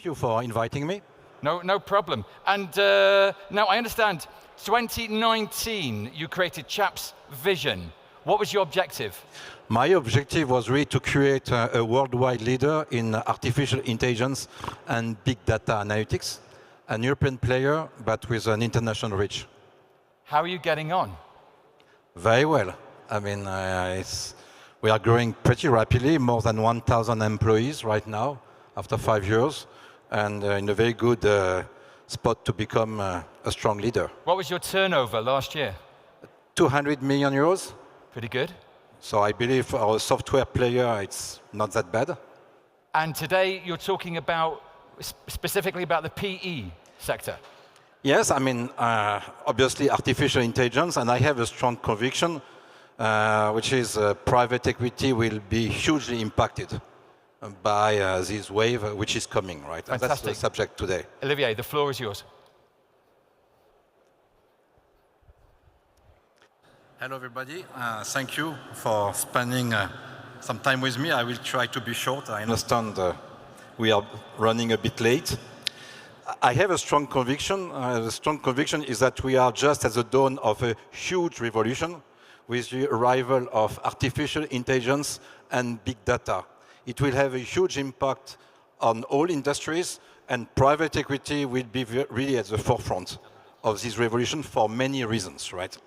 Thank you for inviting me. No problem. And now I understand 2019 you created Chap's Vision. What was your objective? My objective was really to create a worldwide leader in artificial intelligence and big data analytics, an European player, but with an international reach. How are you getting on? Very well. I mean, we are growing pretty rapidly, more than 1,000 employees right now, after 5 years, and in a very good spot to become a strong leader. What was your turnover last year? 200 million euros. Pretty good. So I believe for our software player, it's not that bad. And today you're talking about, specifically about the PE sector. Yes, I mean, obviously artificial intelligence, and I have a strong conviction, which is private equity will be hugely impacted by this wave which is coming, right? And that's the subject today. Olivier, the floor is yours. Hello, everybody. Thank you for spending some time with me. I will try to be short. I understand we are running a bit late. I have a strong conviction. The strong conviction is that we are just at the dawn of a huge revolution with the arrival of artificial intelligence and big data. It will have a huge impact on all industries, and private equity will be really at the forefront of this revolution for many reasons, right?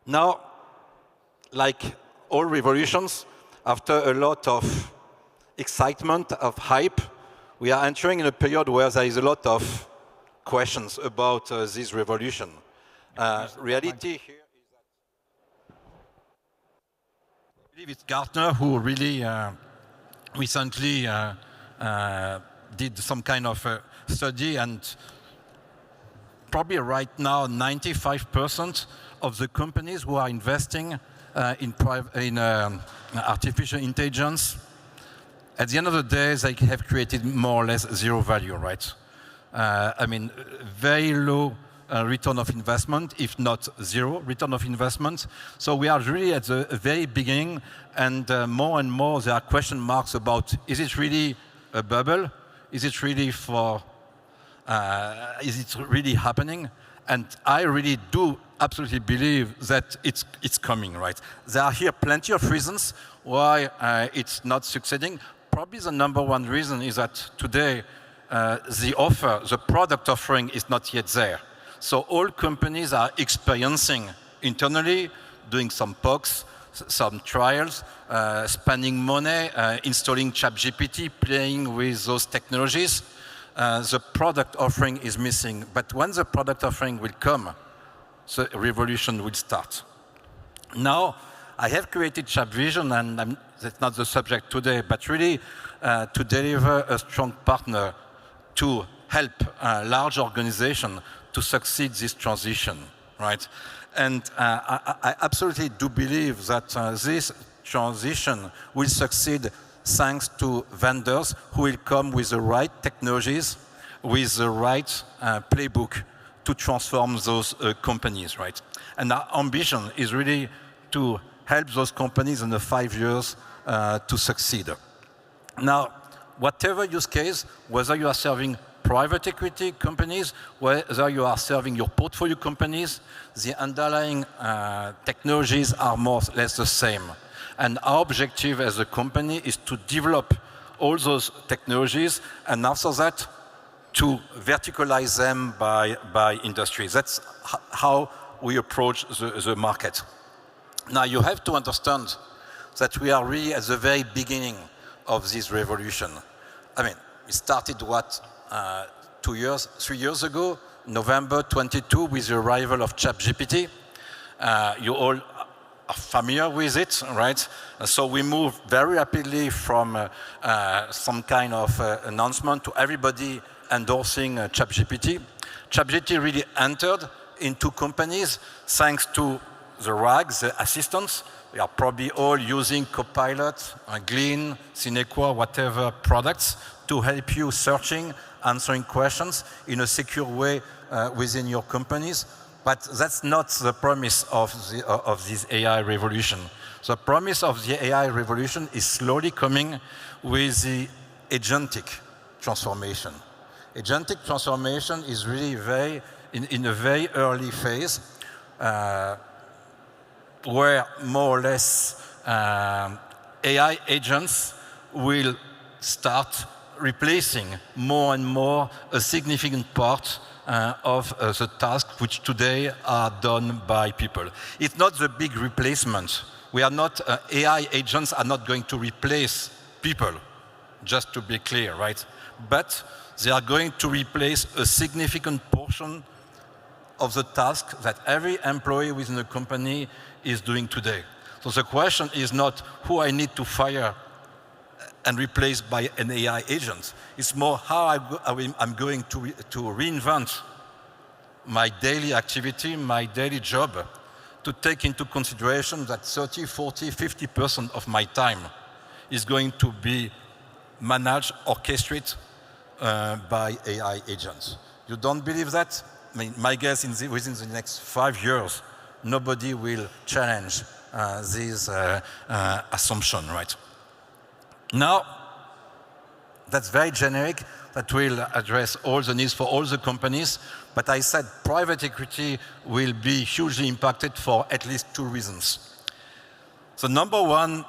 Now, like all revolutions, after a lot of excitement, of hype, we are entering in a period where there is a lot of questions about this revolution. Reality here is that I believe it's Gartner who really recently did some kind of study, and probably right now 95% of the companies who are investing in artificial intelligence, at the end of the day, they have created more or less zero value, right? I mean, very low return of investment, if not zero return of investment. So we are really at the very beginning, and more and more there are question marks about, is it really a bubble? Is it really is it really happening? And I really do absolutely believe that it's coming, right? There are here plenty of reasons why it's not succeeding. Probably the number one reason is that today the product offering is not yet there. So all companies are experiencing internally, doing some POCs, some trials, spending money, installing ChatGPT, playing with those technologies. The product offering is missing. But when the product offering will come, the revolution will start. Now, I have created Chap Vision, and that's not the subject today, but really to deliver a strong partner to help large organizations to succeed this transition, right? And I absolutely do believe that this transition will succeed thanks to vendors who will come with the right technologies, with the right playbook to transform those companies, right? And our ambition is really to help those companies in the 5 years to succeed. Now, whatever use case, whether you are serving private equity companies, whether you are serving your portfolio companies, the underlying technologies are more or less the same. And our objective as a company is to develop all those technologies, and after that, to verticalize them by industries. That's how we approach the market. Now, you have to understand that we are really at the very beginning of this revolution. I mean, we started, what, 3 years ago, November 22, with the arrival of ChatGPT. You all are familiar with it, right? So we moved very rapidly from some kind of announcement to everybody endorsing ChatGPT. ChatGPT really entered into companies thanks to the RAGs, the assistants. We are probably all using Copilot, Glean, Sinequa, whatever products to help you searching, answering questions in a secure way within your companies. But that's not the promise of this AI revolution. The promise of the AI revolution is slowly coming with the agentic transformation. Agentic transformation is really in a very early phase, where more or less AI agents will start replacing more and more a significant part of the tasks which today are done by people. It's not the big replacement. We are not, AI agents are not going to replace people, just to be clear, right? But they are going to replace a significant portion of the task that every employee within a company is doing today. So the question is not who I need to fire and replace by an AI agent. It's more how I'm going to reinvent my daily activity, my daily job, to take into consideration that 30, 40, 50% of my time is going to be managed, orchestrated by AI agents. You don't believe that? I mean, my guess is within the next 5 years, nobody will challenge this assumption, right? Now, that's very generic. That will address all the needs for all the companies. But I said private equity will be hugely impacted for at least 2 reasons. So number one,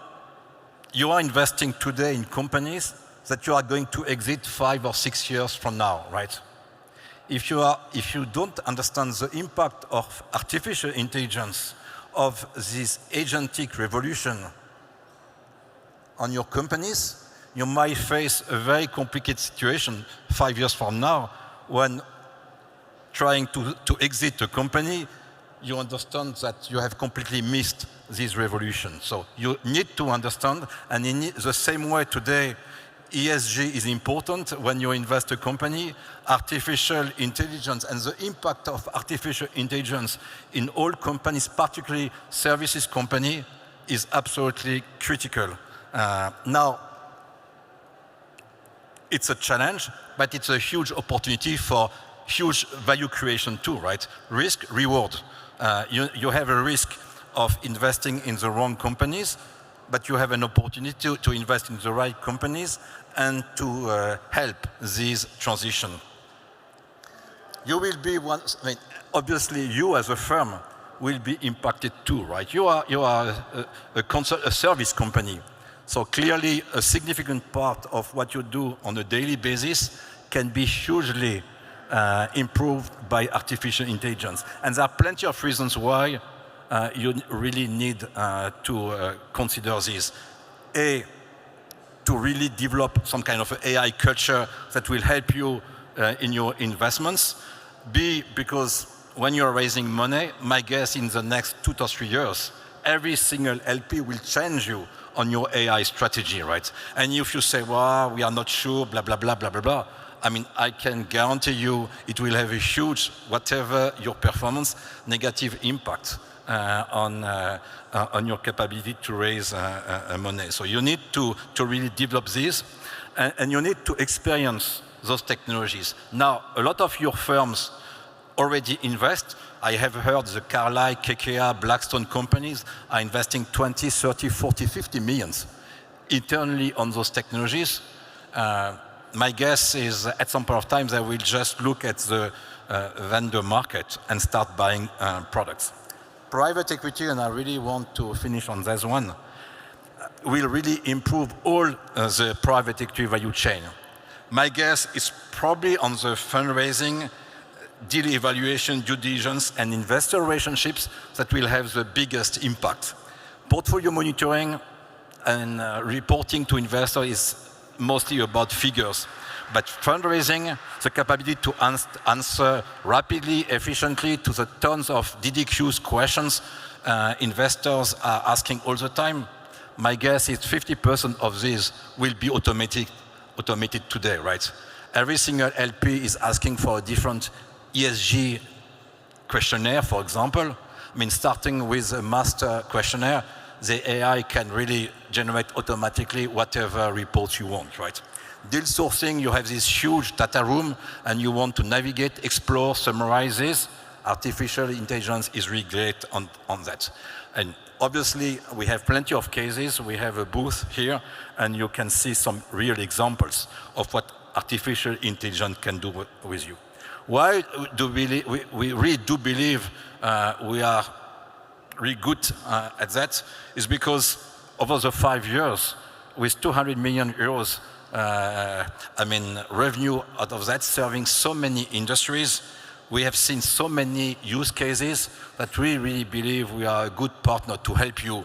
you are investing today in companies that you are going to exit 5 or 6 years from now, right? If you don't understand the impact of artificial intelligence, of this agentic revolution on your companies, you might face a very complicated situation 5 years from now when trying to exit a company, you understand that you have completely missed this revolution. So you need to understand, and in the same way today, ESG is important when you invest a company. Artificial intelligence and the impact of artificial intelligence in all companies, particularly services company, is absolutely critical. Now, it's a challenge, but it's a huge opportunity for huge value creation too, right? Risk, reward. You have a risk of investing in the wrong companies, but you have an opportunity to invest in the right companies and to help this transition. You will be one, I mean, obviously you as a firm will be impacted too, right? You are a service company. So clearly a significant part of what you do on a daily basis can be hugely improved by artificial intelligence. And there are plenty of reasons why you really need to consider this. A, to really develop some kind of AI culture that will help you in your investments. B, because when you're raising money, my guess in the next 2 to 3 years, every single LP will change you on your AI strategy, right? And if you say, well, we are not sure, blah, blah, blah, blah, blah, blah, I mean, I can guarantee you it will have a huge, whatever your performance, negative impact on your capability to raise money. So you need to really develop this, and you need to experience those technologies. Now, a lot of your firms already invest. I have heard the Carlyle, KKR, Blackstone companies are investing 20, 30, 40, 50 millions internally on those technologies. My guess is at some point of time they will just look at the vendor market and start buying products. Private equity, and I really want to finish on this one, will really improve all the private equity value chain. My guess is probably on the fundraising, deal evaluation, due diligence, and investor relationships that will have the biggest impact. Portfolio monitoring and reporting to investors is mostly about figures. But fundraising, the capability to answer rapidly, efficiently to the tons of DDQs questions investors are asking all the time, my guess is 50% of this will be automated today, right? Every single LP is asking for a different ESG questionnaire, for example. I mean, starting with a master questionnaire, the AI can really generate automatically whatever reports you want, right? Deal sourcing, you have this huge data room and you want to navigate, explore, summarize this. Artificial intelligence is really great on that. And obviously, we have plenty of cases. We have a booth here and you can see some real examples of what artificial intelligence can do with you. Why do we really do believe we are really good at that? Is because over the 5 years, with 200 million euros, revenue out of that, serving so many industries, we have seen so many use cases that we really believe we are a good partner to help you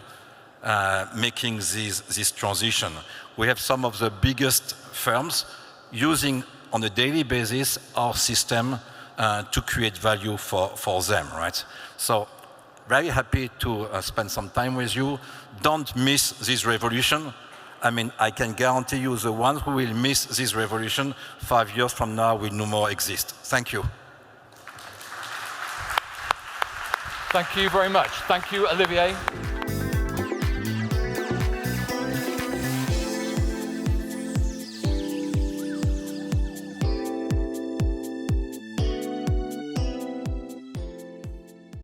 making this transition. We have some of the biggest firms using on a daily basis our system to create value for them, right? So very happy to spend some time with you. Don't miss this revolution. I can guarantee you the ones who will miss this revolution 5 years from now will no more exist. Thank you. Thank you very much. Thank you, Olivier.